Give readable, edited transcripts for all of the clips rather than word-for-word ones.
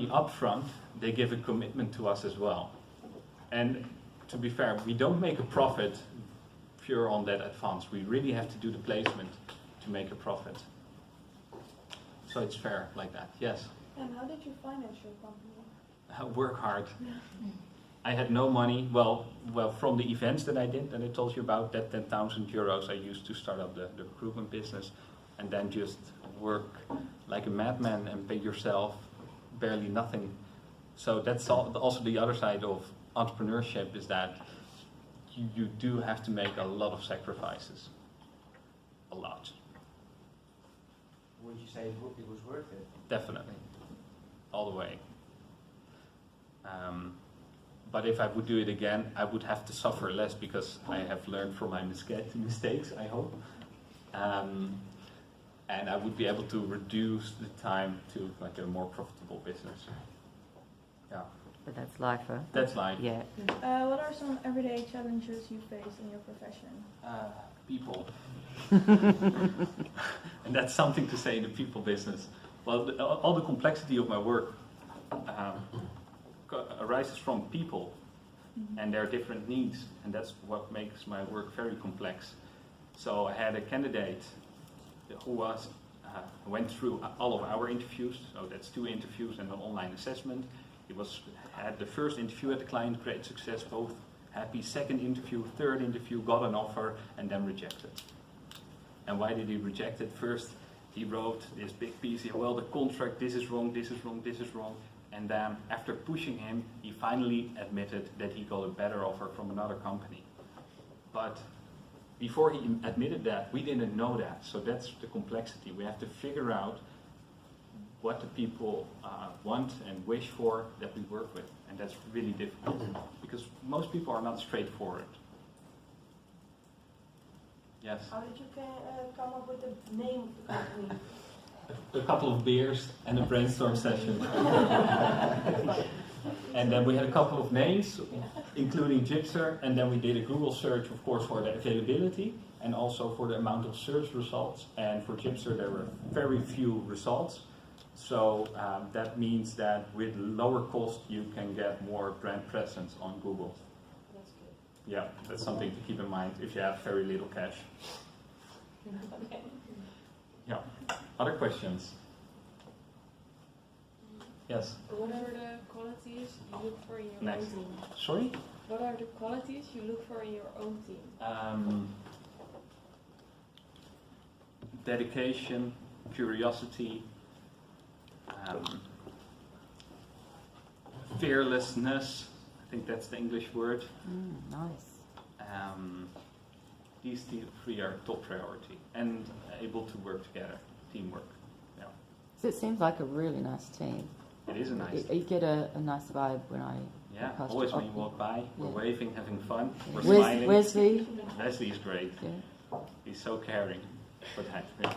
money up front, they give a commitment to us as well. And to be fair, we don't make a profit pure on that advance. We really have to do the placement to make a profit. So it's fair like that, yes. And how did you finance your company? Work hard. I had no money. Well, from the events that I did, that I told you about, that 10,000 euros I used to start up the recruitment business, and then just work like a madman and pay yourself barely nothing. So that's also the other side of entrepreneurship, is that you do have to make a lot of sacrifices. A lot. Would you say it was worth it? Definitely. All the way. But if I would do it again, I would have to suffer less, because I have learned from my mistakes, I hope. And I would be able to reduce the time to like a more profitable business. Yeah. But that's life, huh? That's life. Yeah. What are some everyday challenges you face in your profession? People. And that's something to say in the people business. Well, all the complexity of my work arises from people, and their different needs, and that's what makes my work very complex. So I had a candidate who went through all of our interviews, so that's 2 interviews and an online assessment. He had the first interview at the client, great success, both happy. Second interview, third interview, got an offer, and then rejected. And why did he reject it? First, he wrote this big piece here, well, the contract, this is wrong, this is wrong, this is wrong. And then after pushing him, he finally admitted that he got a better offer from another company. But before he admitted that, we didn't know that. So that's the complexity. We have to figure out what the people want and wish for that we work with. And that's really difficult, because most people are not straightforward. Yes? How did you come up with the name of the company? A couple of beers and a brainstorm session. And then we had a couple of names, including JIBSER, and then we did a Google search, of course, for the availability and also for the amount of search results. And for JIBSER, there were very few results. So that means that with lower cost, you can get more brand presence on Google. That's good. Yeah, that's something to keep in mind if you have very little cash. Okay. Yeah. Other questions? Yes. What are the qualities you look for in your Next. own team? Sorry? What are the qualities you look for in your own team? Dedication, curiosity, fearlessness. I think that's the English word. Nice. These 3 are top priority, and able to work together, teamwork. Yeah. So it seems like a really nice team. It is a nice. You get a nice vibe when I pass Always you when you walk by, we're waving, having fun, we're Where's smiling. Wesley? Leslie is great. Yeah. He's so caring. But yeah.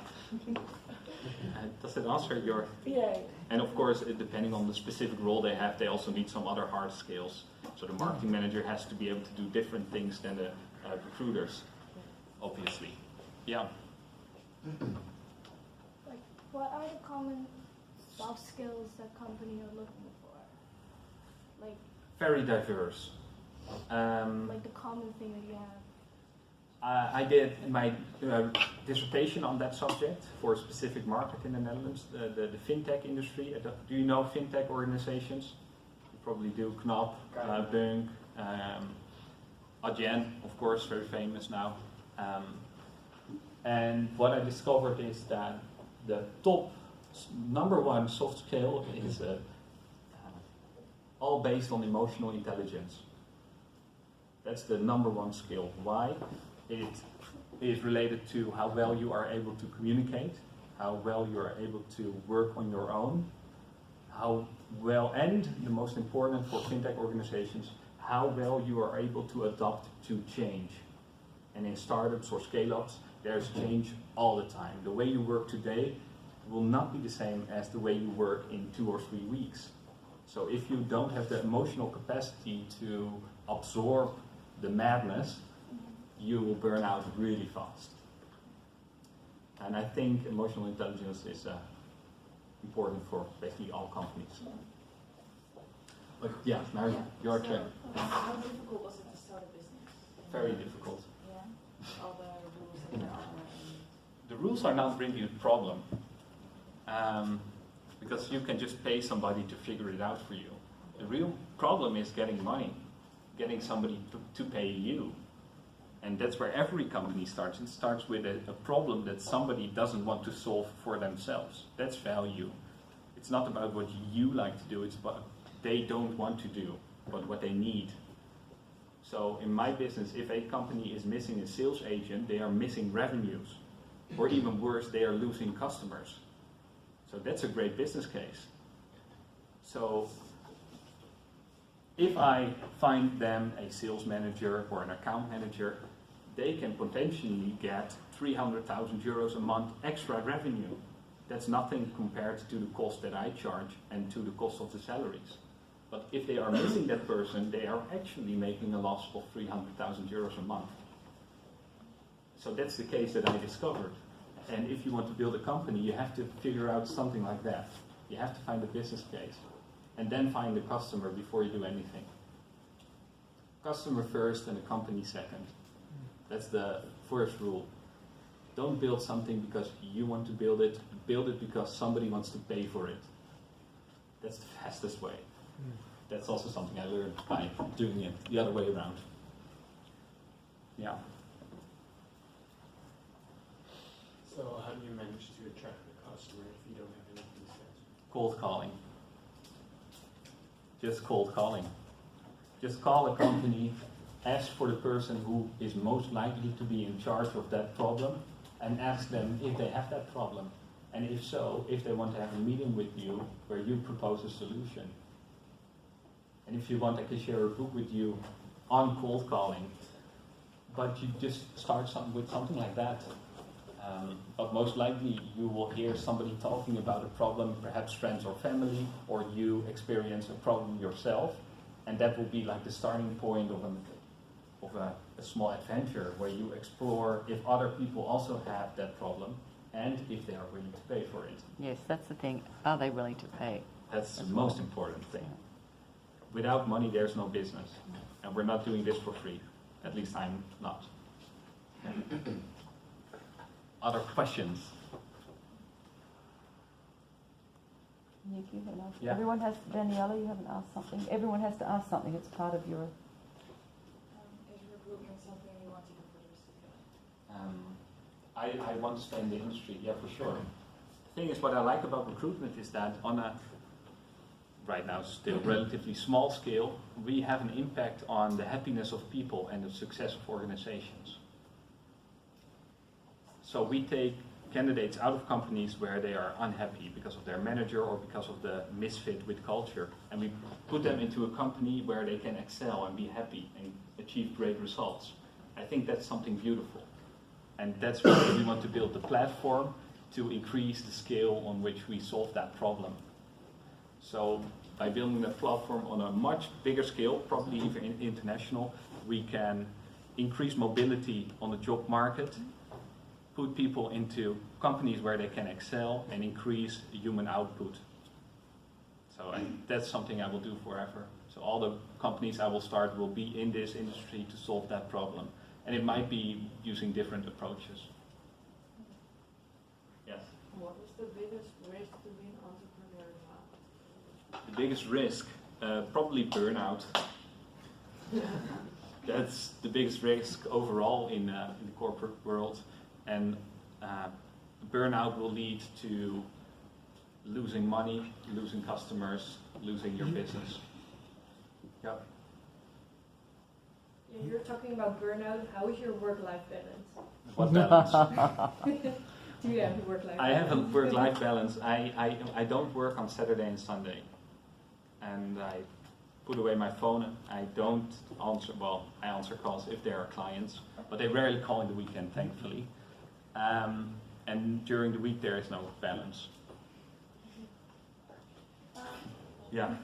Does that answer your? Yeah. And of course, depending on the specific role they have, they also need some other hard skills. So the marketing manager has to be able to do different things than the recruiters, obviously. Yeah. Like, what are the common soft skills that company are looking for? Like, Very diverse. like the common thing that you have. I did my dissertation on that subject for a specific market in the Netherlands, the fintech industry. Do you know fintech organizations? You probably do. Knap, Bunk, Adyen, of course, very famous now. And what I discovered is that the top number 1 soft skill is all based on emotional intelligence. That's the number 1 skill. Why? It is related to how well you are able to communicate, how well you are able to work on your own, how well, and the most important for fintech organizations, how well you are able to adapt to change. And in startups or scale-ups, there's change all the time. The way you work today will not be the same as the way you work in 2 or 3 weeks. So if you don't have the emotional capacity to absorb the madness, you will burn out really fast. And I think emotional intelligence is important for basically all companies. But yeah, now your turn. How difficult was it to start a business? Very difficult. Yeah. All the rules and The rules are not really a problem, because you can just pay somebody to figure it out for you. The real problem is getting money, getting somebody to pay you. And that's where every company starts. It starts with a problem that somebody doesn't want to solve for themselves. That's value. It's not about what you like to do, it's what they don't want to do, but what they need. So in my business, if a company is missing a sales agent, they are missing revenues. Or even worse, they are losing customers. So that's a great business case. So if I find them a sales manager or an account manager, they can potentially get 300,000 euros a month extra revenue. That's nothing compared to the cost that I charge and to the cost of the salaries. But if they are missing that person, they are actually making a loss of 300,000 euros a month. So that's the case that I discovered. And if you want to build a company, you have to figure out something like that. You have to find a business case. And then find the customer before you do anything. Customer first and the company second. That's the first rule. Don't build something because you want to build it because somebody wants to pay for it. That's the fastest way. That's also something I learned by doing it the other way around. Yeah. So how do you manage to attract the customer if you don't have anything set? Cold calling. Just cold calling. Just call a company, ask for the person who is most likely to be in charge of that problem, and ask them if they have that problem. And if so, if they want to have a meeting with you where you propose a solution. And if you want, I can share a book with you on cold calling. But you just start with something like that. But most likely you will hear somebody talking about a problem, perhaps friends or family, or you experience a problem yourself. And that will be like the starting point of a small adventure where you explore if other people also have that problem and if they are willing to pay for it. Yes, that's the thing. Are they willing to pay? That's the most important thing. Without money, there's no business. And we're not doing this for free. At least I'm not. Other questions? Nick, you haven't asked. Yeah. Everyone has, Daniela, you haven't asked something. Everyone has to ask something. It's part of your... is recruitment something you want to do for the rest of your life? I want to stay in the industry, yeah, for sure. The thing is, what I like about recruitment is that on a, right now, still relatively small scale, we have an impact on the happiness of people and the success of organizations. So we take candidates out of companies where they are unhappy because of their manager or because of the misfit with culture, and we put them into a company where they can excel and be happy and achieve great results. I think that's something beautiful. And that's why we want to build the platform to increase the scale on which we solve that problem. So by building that platform on a much bigger scale, probably even international, we can increase mobility on the job market, put people into companies where they can excel and increase human output. So that's something I will do forever. So all the companies I will start will be in this industry to solve that problem. And it might be using different approaches. Yes? What is the biggest risk to be an entrepreneur now? The biggest risk, probably burnout. That's the biggest risk overall in the corporate world. And burnout will lead to losing money, losing customers, losing your business. Yeah. You're talking about burnout. How is your work-life balance? What balance? Do you have a work-life balance? I have a work-life balance. I don't work on Saturday and Sunday. And I put away my phone. I don't answer, well, I answer calls if there are clients, but they rarely call in the weekend, thankfully. And during the week there is no balance. Yeah.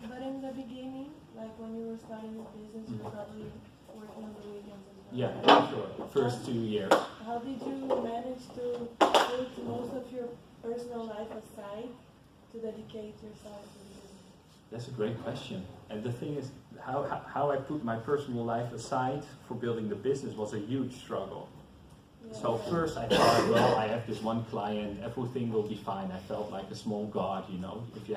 But in the beginning, like when you were starting your business, you were probably working on the weekends as well. Yeah, right? sure. First 2 years. How did you manage to put most of your personal life aside to dedicate yourself to the business? That's a great question. And the thing is, how I put my personal life aside for building the business was a huge struggle. Yeah. So first I thought, well, I have this one client, everything will be fine. I felt like a small god, you know. If you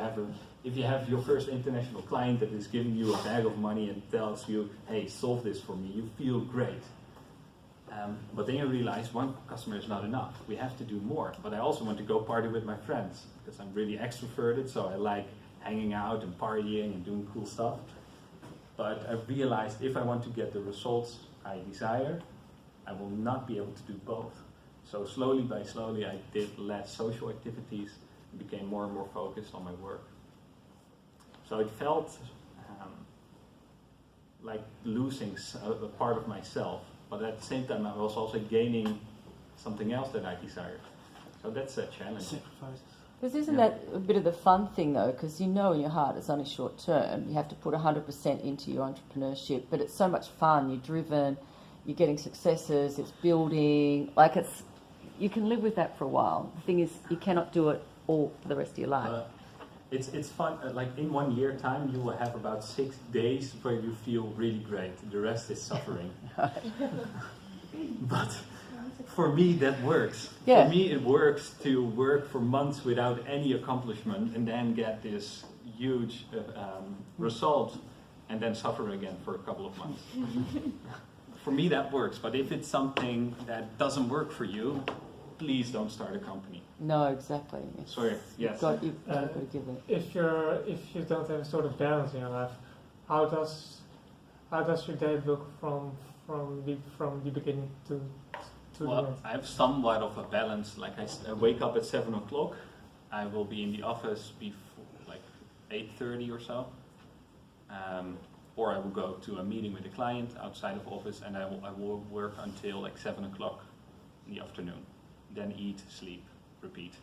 have your first international client that is giving you a bag of money and tells you, hey, solve this for me, you feel great. But then you realize one customer is not enough. We have to do more. But I also want to go party with my friends because I'm really extroverted, so I like hanging out and partying and doing cool stuff. But I realized if I want to get the results I desire, I will not be able to do both. So slowly by slowly I did less social activities and became more and more focused on my work. So it felt like losing a part of myself, but at the same time I was also gaining something else that I desired. So that's a challenge. Sacrifices. Because isn't that a bit of the fun thing though? Because you know in your heart it's only short term. You have to put 100% into your entrepreneurship, but it's so much fun. You're driven, you're getting successes, it's building. Like you can live with that for a while. The thing is, you cannot do it all for the rest of your life. It's fun. Like in 1 year time, you will have about 6 days where you feel really great. The rest is suffering. But for me, that works. Yeah. For me, it works to work for months without any accomplishment and then get this huge result and then suffer again for a couple of months. For me, that works. But if it's something that doesn't work for you, please don't start a company. No, exactly. Sorry. Yes. You've got to give it. If you don't have a sort of balance in your life, how does your day look from the beginning to the Well, end? I have somewhat of a balance. Like I wake up at 7 o'clock. I will be in the office before like 8:30 or so. Or I will go to a meeting with a client outside of office, and I will work until like 7 o'clock in the afternoon. Then eat, sleep, repeat.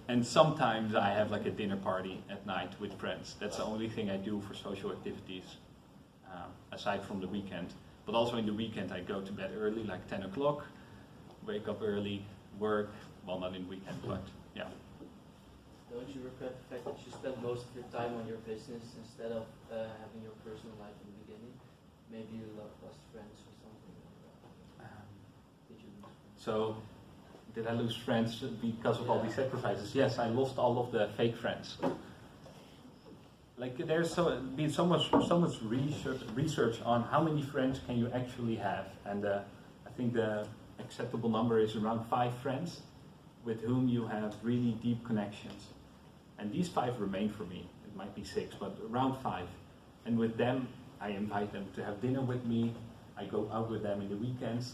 And sometimes I have like a dinner party at night with friends. That's the only thing I do for social activities, aside from the weekend. But also in the weekend I go to bed early, like 10 o'clock, wake up early, work, well not in the weekend, but yeah. Don't you regret the fact that you spent most of your time on your business instead of having your personal life in the beginning? Maybe you lost friends or something like that. Did you lose friends? So, did I lose friends because of all these sacrifices? Yes, I lost all of the fake friends. Like there's been so much research on how many friends can you actually have, and I think the acceptable number is around 5 friends with whom you have really deep connections. And these 5 remain for me. It might be 6, but around 5. And with them, I invite them to have dinner with me. I go out with them in the weekends.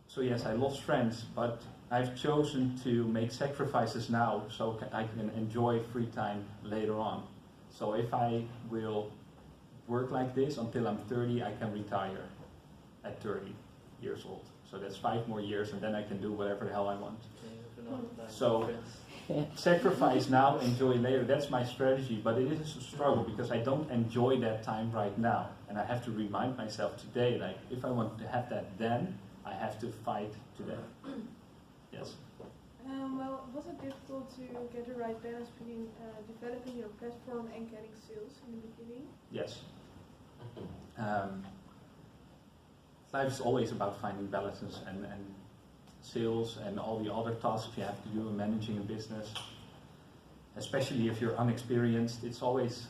So yes, I lost friends, but I've chosen to make sacrifices now so I can enjoy free time later on. So if I will work like this until I'm 30, I can retire at 30 years old. So that's 5 more years, and then I can do whatever the hell I want. So sacrifice now, enjoy later. That's my strategy, but it is a struggle because I don't enjoy that time right now. And I have to remind myself today, like, if I want to have that then, I have to fight today. Yes. Well, was it difficult to get the right balance between developing your platform and getting sales in the beginning? Yes. Life is always about finding balances and sales and all the other tasks you have to do in managing a business. Especially if you're unexperienced, it's always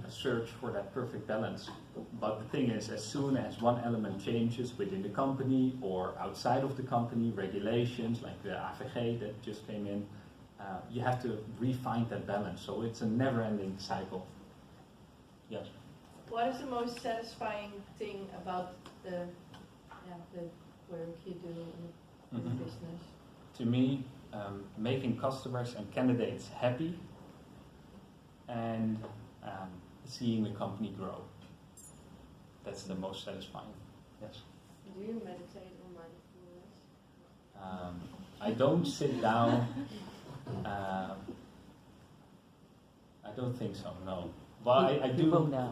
a search for that perfect balance. But the thing is, as soon as one element changes within the company or outside of the company, regulations like the HvA that just came in, you have to refine that balance. So it's a never-ending cycle. Yes. What is the most satisfying thing about the work you do in the business? To me, making customers and candidates happy and seeing the company grow. That's the most satisfying. Yes. Do you meditate or mindfulness? I don't sit down. I don't think so, no. Well, I do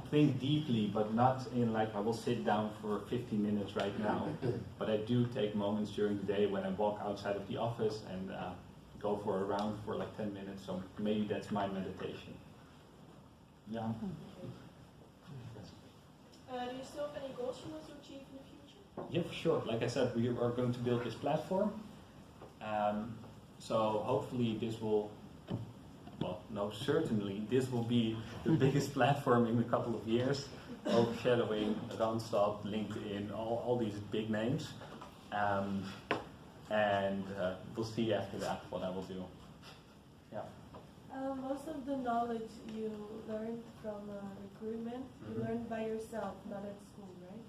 think deeply, but not in like I will sit down for 15 minutes right now. But I do take moments during the day when I walk outside of the office and go for a round for like 10 minutes. So maybe that's my meditation. Yeah. Do you still have any goals you want to achieve in the future? Yeah, for sure. Like I said, we are going to build this platform. So hopefully this will, well, no, certainly this will be the biggest platform in a couple of years. Overshadowing, Randstad, LinkedIn, all these big names. And we'll see after that what I will do. Yeah. Most of the knowledge you learned from recruitment, you learned by yourself, not at school, right?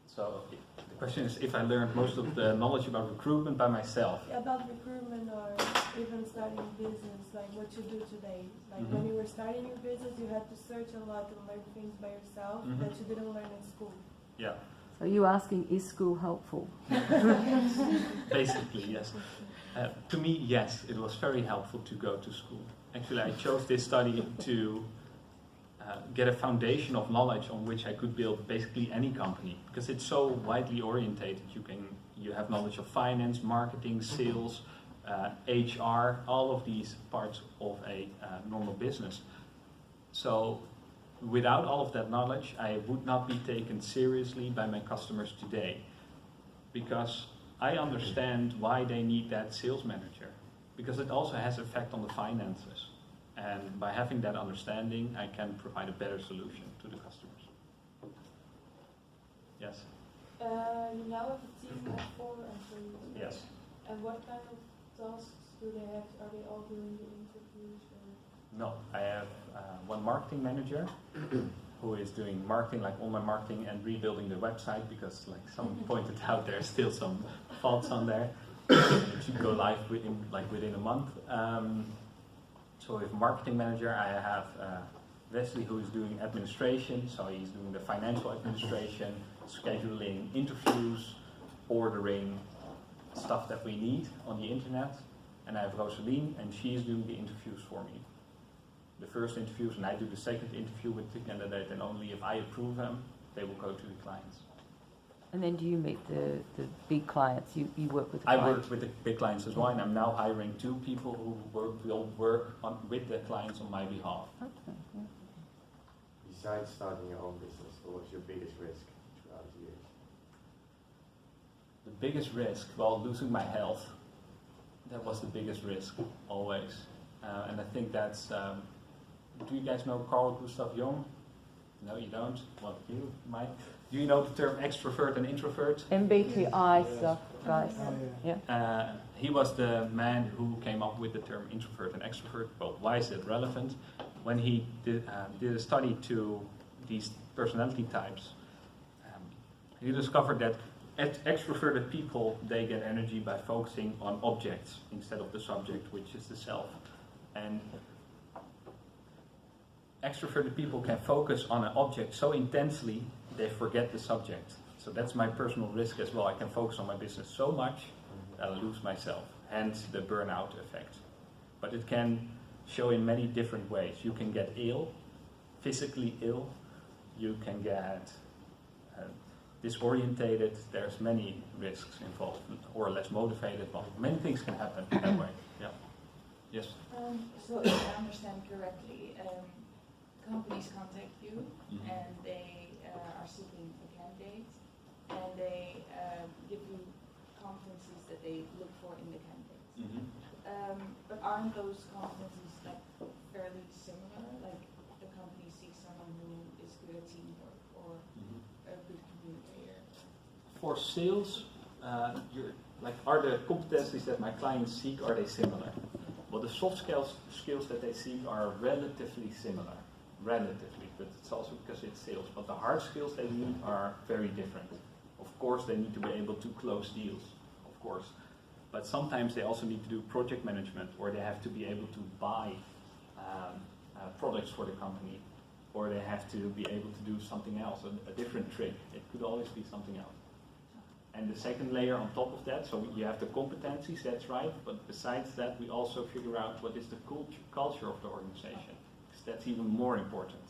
So the question is if I learned most of the knowledge about recruitment by myself. About recruitment or even starting a business, like what you do today. Like when you were starting your business, you had to search a lot and learn things by yourself that you didn't learn in school. Yeah. So you asking, is school helpful? Basically, yes. To me, yes, it was very helpful to go to school. Actually, I chose this study to get a foundation of knowledge on which I could build basically any company, because it's so widely orientated. You have knowledge of finance, marketing, sales, HR, all of these parts of a normal business. So without all of that knowledge, I would not be taken seriously by my customers today, because I understand why they need that sales manager, because it also has effect on the finances. And by having that understanding, I can provide a better solution to the customers. Yes? You now have a team of 4 employees. Yes. And what kind of tasks do they have? Are they all doing the interviews? Or? No, I have one marketing manager who is doing marketing, like online marketing, and rebuilding the website, because like someone pointed out there's still some faults on there. It should go live within a month. So with marketing manager, I have Wesley, who is doing administration, so he's doing the financial administration, scheduling interviews, ordering stuff that we need on the internet. And I have Rosaline, and she is doing the interviews for me. The first interviews, and I do the second interview with the candidate, and only if I approve them, they will go to the clients. And then do you meet the big clients? You work with the I clients? work with the big clients as well, and I'm now hiring 2 people who will work with the clients on my behalf. Okay, yeah. Besides starting your own business, what was your biggest risk throughout the years? The biggest risk, well, losing my health. That was the biggest risk, always. And I think that's, do you guys know Carl Gustav Jung? No, you don't? Well, you might. Do you know the term extrovert and introvert? MBTI stuff, guys. Yeah. He was the man who came up with the term introvert and extrovert. Well, why is it relevant? When he did a study to these personality types, he discovered that extroverted people, they get energy by focusing on objects instead of the subject, which is the self. And extroverted people can focus on an object so intensely they forget the subject. So that's my personal risk as well. I can focus on my business so much that I lose myself, hence the burnout effect. But it can show in many different ways. You can get ill, physically ill. You can get disorientated. There's many risks involved, or less motivated. Well, many things can happen that way. Yeah. Yes. So if I understand correctly, companies contact you and they are seeking a candidate, and they give you competencies that they look for in the candidates. But aren't those competencies like fairly similar? Like the company seeks someone who is good at teamwork or a good communicator. For sales, are the competencies that my clients seek, are they similar? Well, the soft skills that they seek are relatively similar. Relatively, but it's also because it's sales. But the hard skills they need are very different. Of course, they need to be able to close deals, of course. But sometimes they also need to do project management, or they have to be able to buy products for the company, or they have to be able to do something else, a different trick. It could always be something else. And the second layer on top of that, so you have the competencies, that's right, but besides that, we also figure out what is the culture of the organization. That's even more important,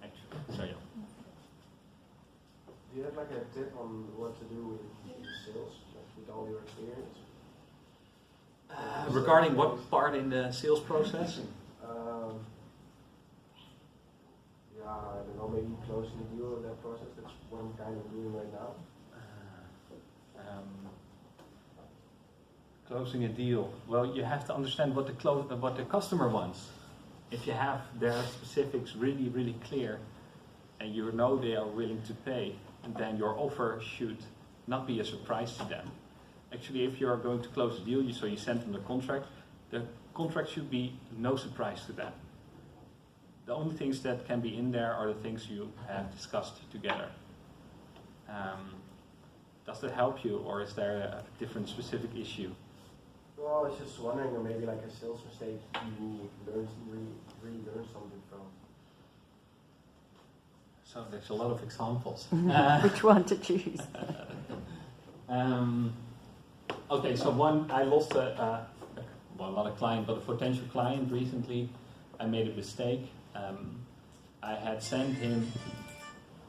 actually. So yeah. Do you have like a tip on what to do in sales, like with all your experience? Regarding what part in the sales process? Yeah, I don't know, maybe closing the deal in that process. That's what I'm kind of doing right now. Closing a deal. Well, you have to understand what the customer wants. If you have their specifics really, really clear, and you know they are willing to pay, and then your offer should not be a surprise to them. Actually, if you are going to close a deal, so you send them the contract should be no surprise to them. The only things that can be in there are the things you have discussed together. Does that help you, or is there a different specific issue? Well, I was just wondering, or maybe like a sales mistake you really learn something from. So there's a lot of examples. Which one to choose? Okay, so one, I lost not a client, but a potential client recently. I made a mistake. I had sent him,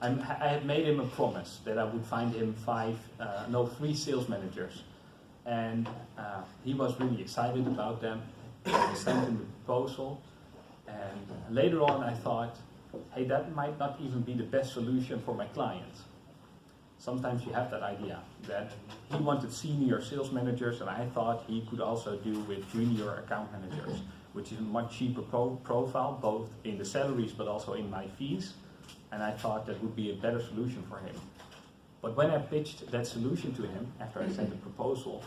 I had made him a promise that I would find him 3 sales managers. And he was really excited about them. I sent him the proposal. And later on I thought, hey, that might not even be the best solution for my client. Sometimes you have that idea that he wanted senior sales managers, and I thought he could also do with junior account managers, which is a much cheaper profile, both in the salaries but also in my fees. And I thought that would be a better solution for him. But when I pitched that solution to him, after I sent the proposal,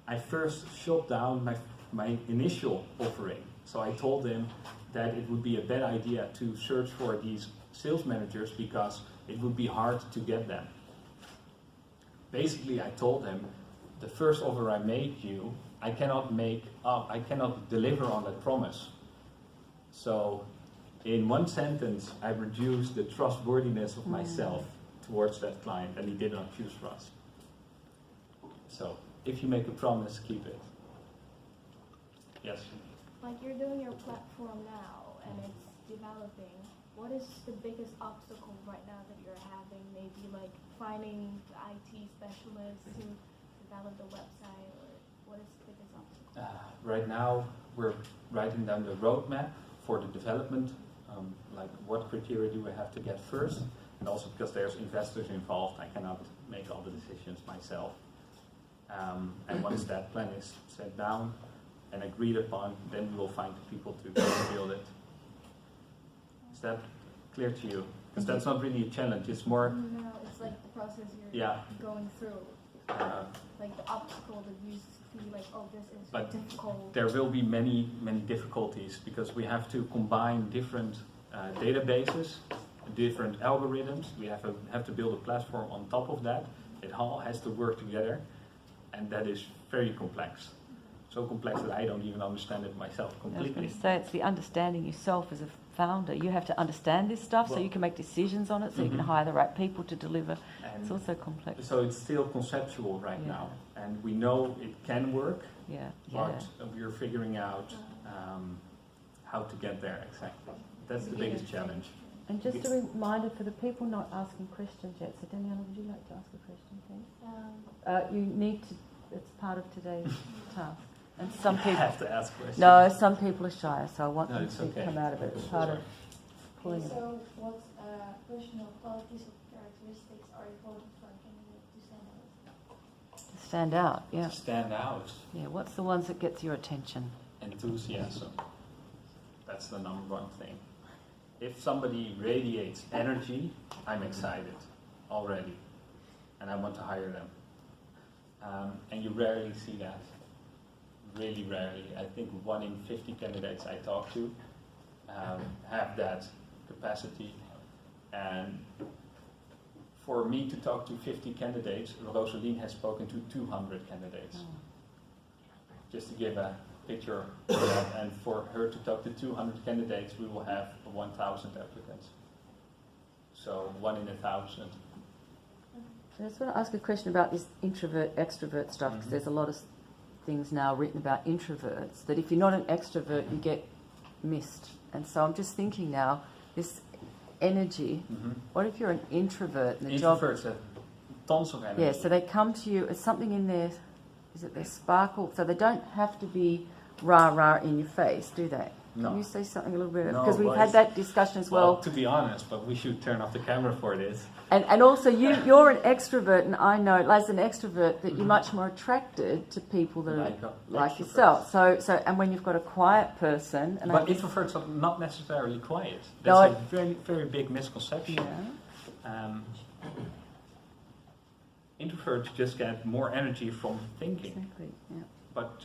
I first shot down my initial offering. So I told him that it would be a bad idea to search for these sales managers because it would be hard to get them. Basically, I told him, the first offer I made you, I cannot deliver on that promise. So in one sentence, I reduced the trustworthiness of myself towards that client, and he did not choose for us. So if you make a promise, keep it. Yes? Like you're doing your platform now and it's developing. What is the biggest obstacle right now that you're having? Maybe like finding the IT specialist to develop the website, or what is the biggest obstacle? Right now, we're writing down the roadmap for the development. Like what criteria do we have to get first? And also because there's investors involved, I cannot make all the decisions myself. And once that plan is set down and agreed upon, then we will find the people to build it. Is that clear to you? Because that's not really a challenge, it's more... No, it's like the process you're going through. Like the obstacle that you feel like, oh, this is difficult. There will be many, many difficulties because we have to combine different databases, different algorithms. We have to build a platform on top of that. It all has to work together, and that is very complex. So complex that I don't even understand it myself completely. I was going to say, it's the understanding yourself as a founder. You have to understand this stuff so you can make decisions on it, so you can hire the right people to deliver. It's also complex. So it's still conceptual right now, and we know it can work, but we're figuring out how to get there exactly. That's the biggest challenge. And just a reminder for the people not asking questions yet. So Daniela, would you like to ask a question, please? You need to. It's part of today's task. And some people have to ask questions. No, some people are shy, so I want them to come out of it. It's part of pulling it. So, what personal qualities or characteristics are important for a candidate to stand out? To stand out, yeah. Stand out. Yeah. What's the ones that gets your attention? Enthusiasm. That's the number one thing. If somebody radiates energy, I'm excited already, and I want to hire them. And you rarely see that. Really rarely. I think 1 in 50 candidates I talk to have that capacity. And for me to talk to 50 candidates, Rosaline has spoken to 200 candidates. Just to give a picture of that. And for her to talk to 200 candidates, we will have 1,000 applicants. So 1 in 1,000. I just want to ask a question about this introvert-extrovert stuff, because there's a lot of things now written about introverts, that if you're not an extrovert, you get missed. And so I'm just thinking now, this energy, what if you're an introvert? And Introverts have tons of energy. Yeah, so they come to you, it's something in their their sparkle? So they don't have to be rah-rah in your face, do they? No. Can you say something a little bit? No, Because we've well, had that discussion as well. To be honest, but we should turn off the camera for this. And also, you're an extrovert, and I know, as an extrovert, that you're much more attracted to people that are like yourself. So, and when you've got a quiet person, and but introverts are not necessarily quiet. No, That's a very, very big misconception. Yeah. Introverts just get more energy from thinking. Exactly. Yeah. But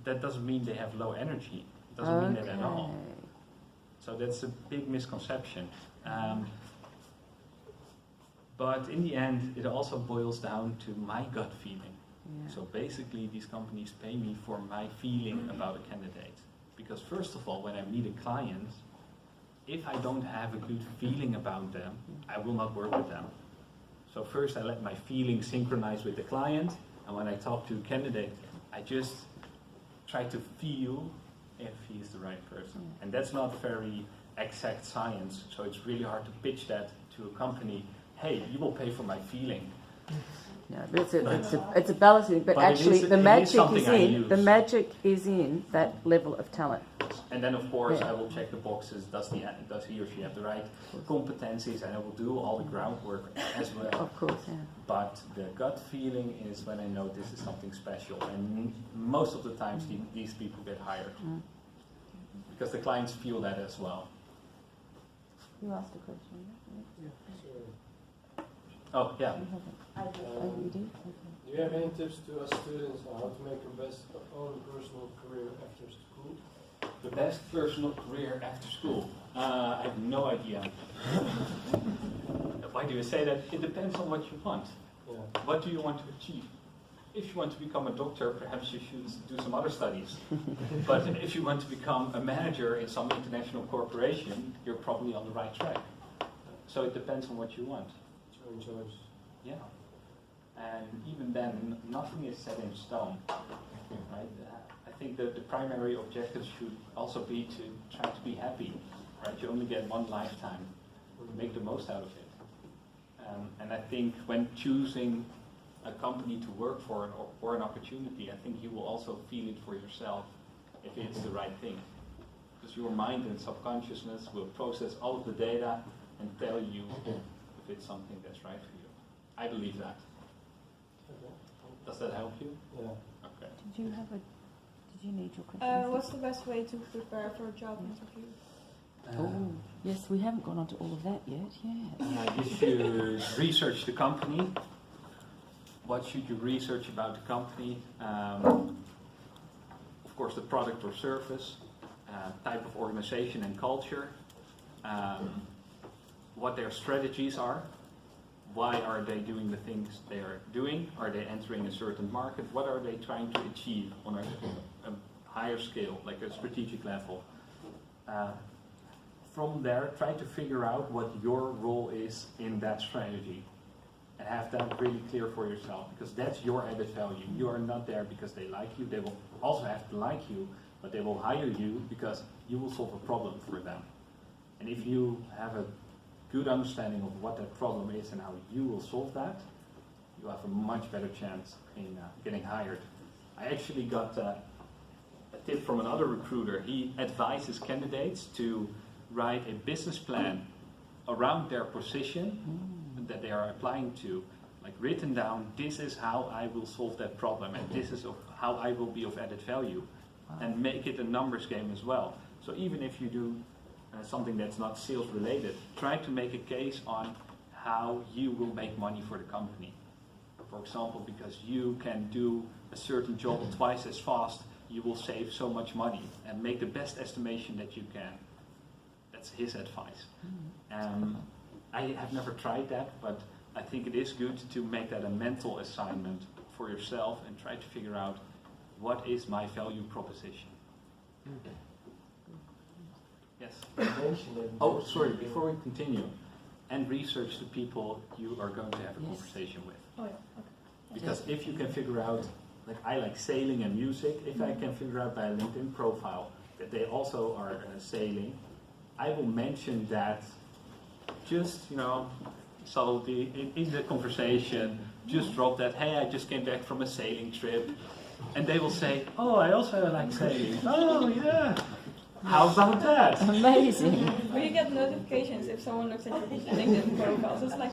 that doesn't mean they have low energy. It doesn't mean that at all. So that's a big misconception. But in the end, it also boils down to my gut feeling. Yeah. So basically, these companies pay me for my feeling about a candidate. Because first of all, when I meet a client, if I don't have a good feeling about them, I will not work with them. So first I let my feelings synchronize with the client, and when I talk to a candidate, I just try to feel if he is the right person. And that's not very exact science, so it's really hard to pitch that to a company. Hey, you will pay for my feeling. No, but it's a balancing. But actually, the magic is in that level of talent. And then, of course, I will check the boxes. Does he or she have the right competencies? And I will do all the groundwork as well. Of course, yeah. But the gut feeling is when I know this is something special. And most of the times, these people get hired because the clients feel that as well. You asked a question. Oh, yeah. You did? Okay. Do you have any tips to us students on how to make the best own personal career after school? The best personal career after school? I have no idea. Why do you say that? It depends on what you want. Yeah. What do you want to achieve? If you want to become a doctor, perhaps you should do some other studies. But if you want to become a manager in some international corporation, you're probably on the right track. So it depends on what you want. Choice. Yeah. And even then, nothing is set in stone. Right? I think that the primary objective should also be to try to be happy. Right? You only get one lifetime. Make the most out of it. And I think when choosing a company to work for or an opportunity, I think you will also feel it for yourself if it's the right thing. Because your mind and subconsciousness will process all of the data and tell you if it's something that's right for you. I believe that. Okay. Does that help you? Yeah. Okay. Did you need your question? What's the best way to prepare for a job interview? Oh, yes, we haven't gone on to all of that yet. Yeah. You should research the company. What should you research about the company? Of course, the product or service, type of organization and culture, what their strategies are, why are they doing the things they are doing, are they entering a certain market, what are they trying to achieve on a higher scale, like a strategic level. From there, try to figure out what your role is in that strategy. And have that really clear for yourself, because that's your added value. You are not there because they like you. They will also have to like you, but they will hire you because you will solve a problem for them. And if you have a good understanding of what that problem is and how you will solve that, you have a much better chance in getting hired. I actually got a tip from another recruiter. He advises candidates to write a business plan around their position that they are applying to, like written down, this is how I will solve that problem and this is how I will be of added value. And make it a numbers game as well. So even if you do something that's not sales related, try to make a case on how you will make money for the company. For example, because you can do a certain job twice as fast, you will save so much money, and make the best estimation that you can. That's his advice. I have never tried that, but I think it is good to make that a mental assignment for yourself and try to figure out what is my value proposition. Yes? Oh, sorry, before we continue, and research the people you are going to have a conversation with. Oh, yeah. Okay. Because if you can figure out, like I like sailing and music, if I can figure out by a LinkedIn profile that they also are sailing, I will mention that just, subtlety in the conversation, just drop that, hey, I just came back from a sailing trip, and they will say, "Oh, I also like sailing. Oh, yeah. How about that?" Amazing. Well, you get notifications if someone looks at your LinkedIn profile. So it's like